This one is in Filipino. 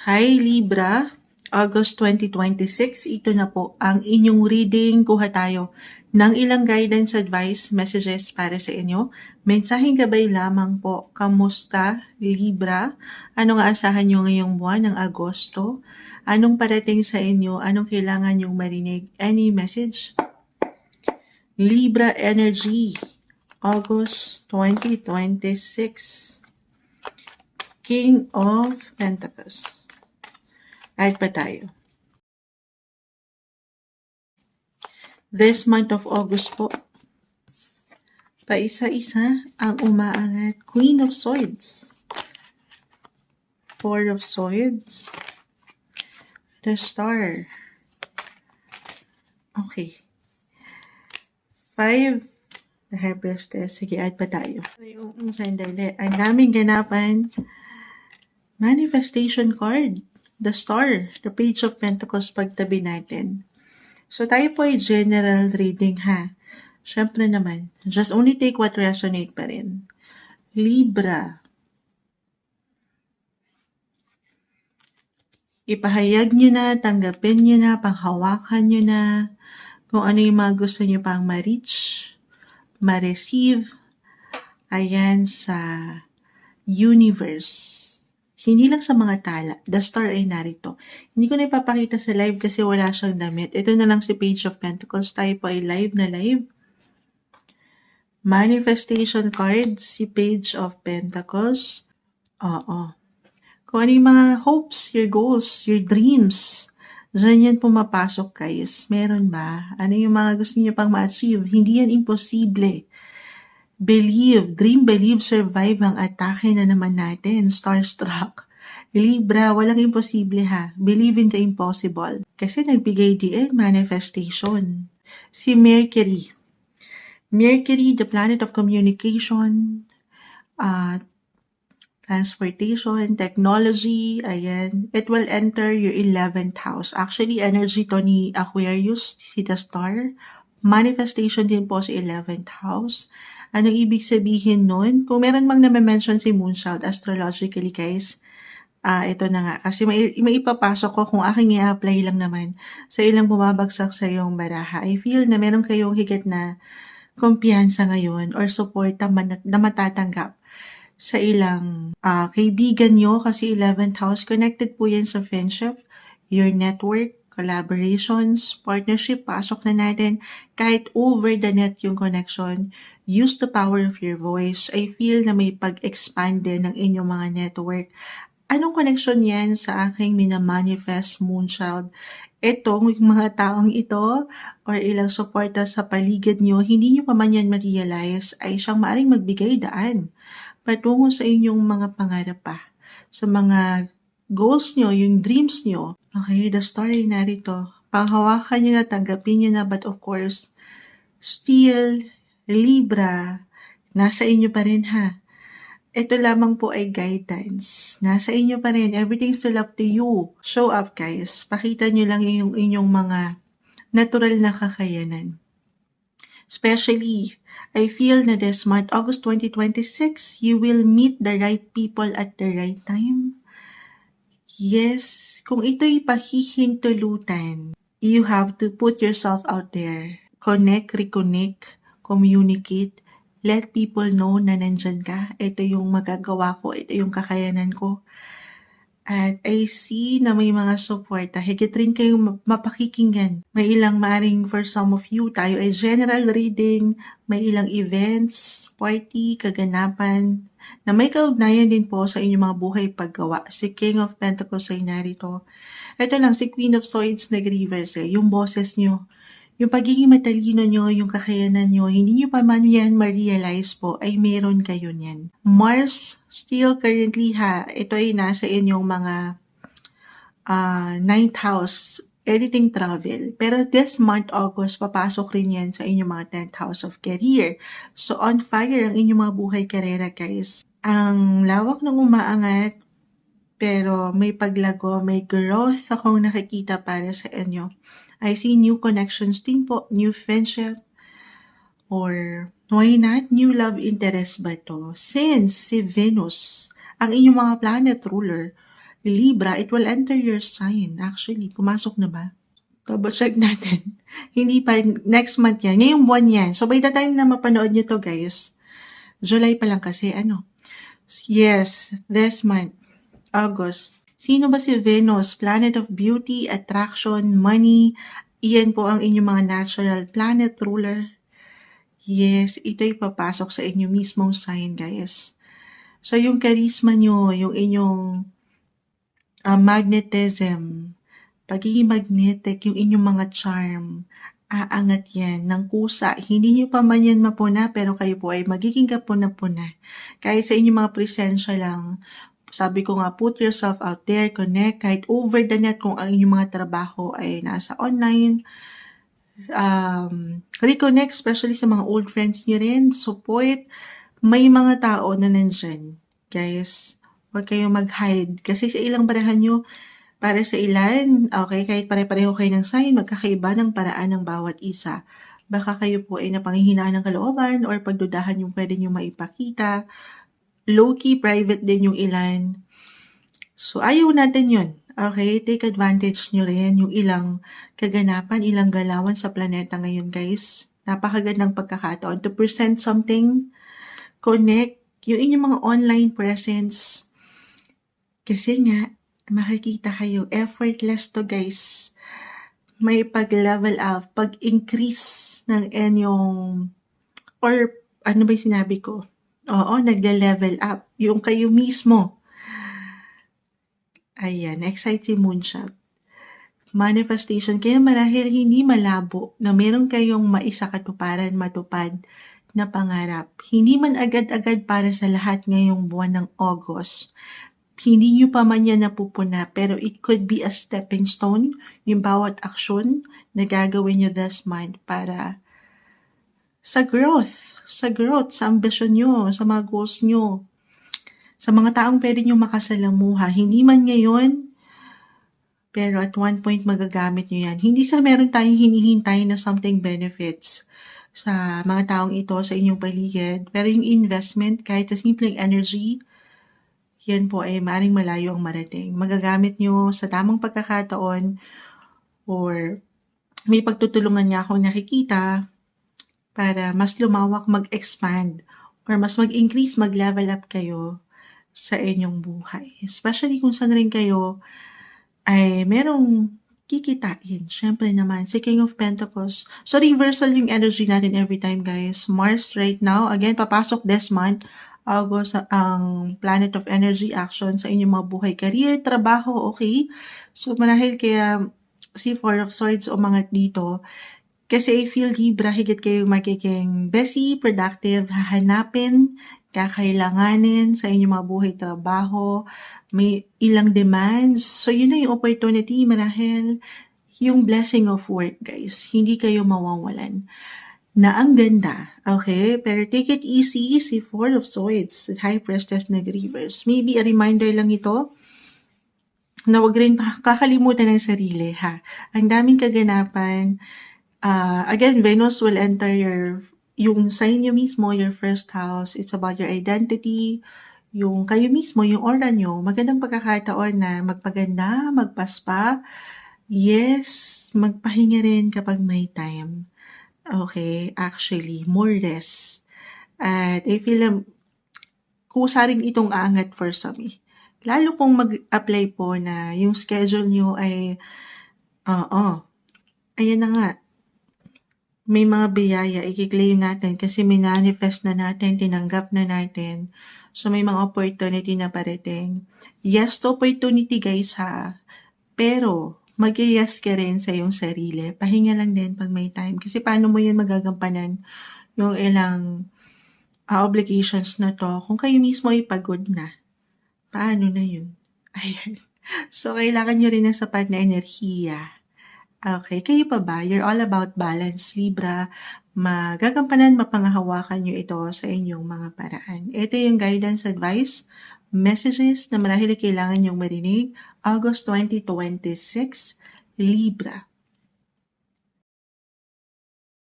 Hi Libra, August 2026, ito na po ang inyong reading. Kuha tayo ng ilang guidance, advice, messages para sa inyo. Mensaheng gabay lamang po. Kamusta Libra? Anong aasahan nyo ngayong buwan ng Agosto? Anong parating sa inyo? Anong kailangan nyong marinig? Any message? Libra energy, August 2026. King of Pentacles. Kahit pa tayo. This month of August po, paisa-isa ang umaangat. Queen of Swords, Four of Swords, the Star. Okay. Five, the High Priestess. Sige, add pa tayo. Yung sandali. Ang daming ganapan. Manifestation card, the Star, the Page of Pentacles pagtabi natin. So, tayo po ay general reading ha. Siyempre naman, just only take what resonate pa rin. Libra. Ipahayag nyo na, tanggapin nyo na, panghawakan nyo na, kung ano yung mga gusto nyo pang ma-reach, ma-receive, ayan sa universe. Hindi lang sa mga tala. The Star ay narito. Hindi ko na ipapakita sa live kasi wala siyang damit. Ito na lang si Page of Pentacles. Tayo po ay live na live. Manifestation card, si Page of Pentacles. Oo. Kung ano yung mga hopes, your goals, your dreams, dyan yan pumapasok guys. Meron ba? Ano yung mga gusto niyo pang ma-achieve? Hindi yan imposible. Believe, dream, believe, survive ang atake na naman natin. Starstruck. Libra, walang imposible ha. Believe in the impossible. Kasi nagbigay din manifestation. Si Mercury. Mercury, the planet of communication, transportation, technology, ayan. It will enter your 11th house. Actually, energy to ni Aquarius, si the Star. Manifestation din po sa 11th house. Anong ibig sabihin nun? Kung meron mang na-mention si Moonchild astrologically guys, ito na nga. Kasi may ipapasok ko kung aking i-apply lang naman sa ilang bumabagsak sa iyong baraha. I feel na meron kayong higit na kumpiyansa ngayon or suporta na matatanggap sa ilang kaibigan nyo kasi 11th house, connected po yan sa friendship, your network, collaborations, partnership, pasok na natin. Kahit over the net yung connection, use the power of your voice. I feel na may pag-expand din ng inyong mga network. Anong connection yan sa aking minamanifest Moonchild? Itong mga taong ito or ilang suporta sa paligid nyo, hindi nyo pa man yan ma-realize ay siyang maaring magbigay daan patungo sa inyong mga pangarap pa. Sa mga goals nyo, yung dreams nyo. Okay, the story narito. Panghawakan nyo na, tanggapin nyo na, but of course, still, Libra, nasa inyo pa rin ha. Ito lamang po ay guidance. Nasa inyo pa rin. Everything's still up to you. Show up guys. Pakita nyo lang yung inyong mga natural na kakayanan. Especially, I feel na this month, August 2026, you will meet the right people at the right time. Yes, kung ito'y pahihintulutan, you have to put yourself out there. Connect, reconnect, communicate, let people know na nandyan ka. Ito yung magagawa ko, ito yung kakayanan ko. At I see na may mga support. Higit rin kayong mapakikinggan. May ilang maring for some of you, tayo ay general reading, may ilang events, party, kaganapan, na may kaugnayan din po sa inyong mga buhay paggawa. Si King of Pentacles ay narito. Ito lang, si Queen of Swords nag-reverse yung boses nyo. Yung pagiging matalino nyo, yung kakayanan nyo, hindi nyo pa man yan ma-realize po, ay meron kayo niyan. Mars, still currently ha, ito ay nasa inyong mga 9th house, editing travel. Pero this month, August, papasok rin yan sa inyong mga 10th house of career. So on fire ang inyong mga buhay karera guys. Ang lawak ng umaangat, pero may paglago, may growth akong nakikita para sa inyo. I see new connections din po, new friendship, or why not new love interest ba to? Since si Venus, ang inyong mga planet ruler, Libra, it will enter your sign. Actually, pumasok na ba? Double check natin. Hindi pa, next month yan. Ngayong buwan yan. So, by the time na mapanood nyo to, guys, July pa lang kasi, ano? Yes, this month, August. Sino ba si Venus? Planet of beauty, attraction, money. Iyan po ang inyong mga natural planet ruler. Yes, ito'y papasok sa inyo mismong sign, guys. So, yung charisma nyo, yung inyong magnetism, pagiging magnetic, yung inyong mga charm, aangat yan ng kusa. Hindi nyo pa man yan mapuna, pero kayo po ay magiging kapuna-puna. Kahit sa inyong mga presensya lang, sabi ko nga, put yourself out there, connect, kahit over the net kung ang inyong mga trabaho ay nasa online, reconnect, especially sa mga old friends nyo rin, support, may mga tao na nandyan. Guys, huwag kayong mag-hide. Kasi sa ilang barahan nyo, para sa ilan, okay, kahit pare-pareho kayo ng sign, magkakaiba ng paraan ng bawat isa. Baka kayo po ay napanghihinaan ng kalooban or pagdudahan yung pwede nyo maipakita. Low-key, private din yung ilan. So, ayaw natin yun. Okay, take advantage nyo rin yung ilang kaganapan, ilang galawan sa planeta ngayon, guys. Napakagandang pagkakataon to present something, connect, yung inyong mga online presence. Kasi nga, makikita kayo, effortless to, guys. May pag-level up, pag-increase ng inyong, or ano ba yung sinabi ko? Oo, nagle-level up. Yung kayo mismo. Ayan, excite si Moonshot. Manifestation, kaya marahil hindi malabo na meron kayong maisakatuparan, matupad na pangarap. Hindi man agad-agad para sa lahat ngayong buwan ng August. Hindi nyo pa man yan napupuna, pero it could be a stepping stone, yung bawat aksyon na gagawin nyo this month para sa growth, sa ambisyon nyo, sa mga goals nyo, sa mga taong pwede nyo makasalamuha. Hindi man ngayon, pero at one point magagamit nyo yan. Hindi sa meron tayong hinihintay na something benefits sa mga taong ito sa inyong paligid, pero yung investment, kahit sa simpleng energy, yan po ay maaaring malayo ang marating. Magagamit nyo sa tamang pagkakataon or may pagtutulungan nga akong nakikita para mas lumawak, mag-expand or mas mag-increase, mag-level up kayo sa inyong buhay. Especially kung saan rin kayo ay merong kikitain. Syempre naman, si King of Pentacles. So, reversal yung energy natin every time, guys. Mars right now, again, papasok this month, August, ang planet of energy action sa inyong mga buhay. Career, trabaho, okay? So, marahil kaya si Four of Swords umangat dito. Kasi I feel Libra, higit kayong magiging busy, productive, hahanapin, kakailanganin sa inyong mga buhay, trabaho, may ilang demands. So, yun na yung opportunity, marahil yung blessing of work, guys. Hindi kayo mawawalan. Na ang ganda, okay? Pero take it easy, si Four of Swords, High Priestess nag-reverse. Maybe a reminder lang ito na wag rin kakalimutan ng sarili, ha? Ang daming kaganapan. Again, Venus will enter yung sign nyo mismo, your first house. It's about your identity, yung kayo mismo, yung aura nyo. Magandang pagkakataon na magpaganda, magpaspa. Yes, magpahinga rin kapag may time. Okay, actually, more rest. At I feel kusa rin itong aangat for some. Lalo kung mag-apply po na yung schedule nyo ay, ayan na nga, may mga biyaya, i-claim natin kasi manifest na natin, tinanggap na natin. So, may mga opportunity na parating. Yes to opportunity, guys, ha. Pero, mag-yes ka rin sa iyong sarili. Pahinga lang din pag may time. Kasi paano mo yan magagampanan yung ilang obligations na to kung kayo mismo ay pagod na. Paano na yun? Ayan. So, kailangan nyo rin ng sapat na enerhiya. Okay, kayo pa ba? You're all about balance, Libra. Magagampanan, mapangahawakan nyo ito sa inyong mga paraan. Ito yung guidance, advice, messages na marahil kailangan nyong marinig. August 2026, Libra.